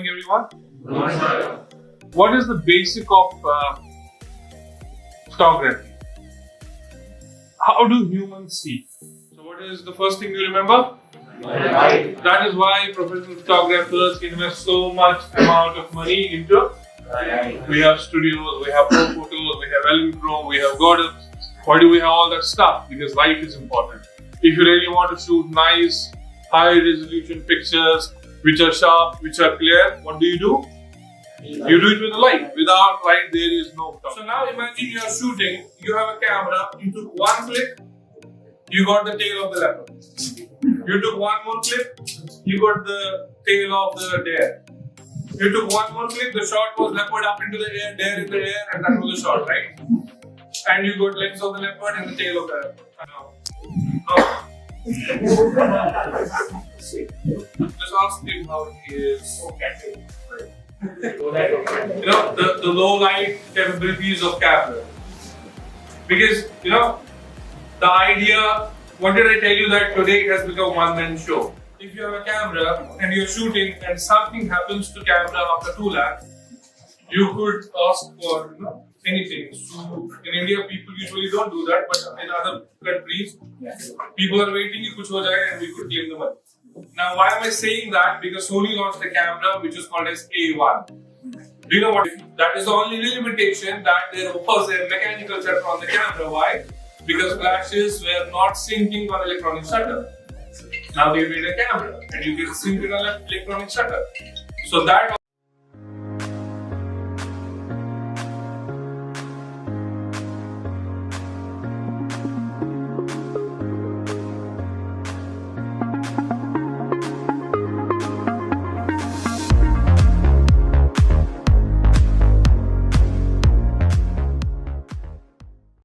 morning, everyone. Good morning, sir. What is the basic of photography? How do humans see? So, what is the first thing you remember? Light. That is why professional photographers invest so much amount of money into light. We have studios, we have pro photos, we have Elinchrom, we have Gordon. Why do we have all that stuff? Because light is important. If you really want to shoot nice, high resolution pictures, which are sharp, which are clear, what do? You do it with the light. Without light, there is no photography. So now imagine you are shooting, you have a camera, you took one click, you got the tail of the leopard. You took one more click, you got the tail of the deer. You took one more click, the shot was leopard up into the air, deer in the air, and that was the shot, right? And you got legs of the leopard and the tail of the leopard. Just ask him how he is. You know, the low light capabilities of camera. Because, you know, the idea, what did I tell you that today it has become one-man show? If you have a camera and you're shooting and something happens to camera after 2 lakhs, you could ask for, you know, anything. So in India, people usually don't do that, but in other countries, people are waiting, kuch ho jaye, and we could claim the money. Now, why am I saying that? Because Sony launched a camera which is called as A1. Do you know what? That is the only limitation, that there was a mechanical shutter on the camera. Why? Because flashes were not syncing on electronic shutter. Now they made a camera and you can sync it on electronic shutter. So that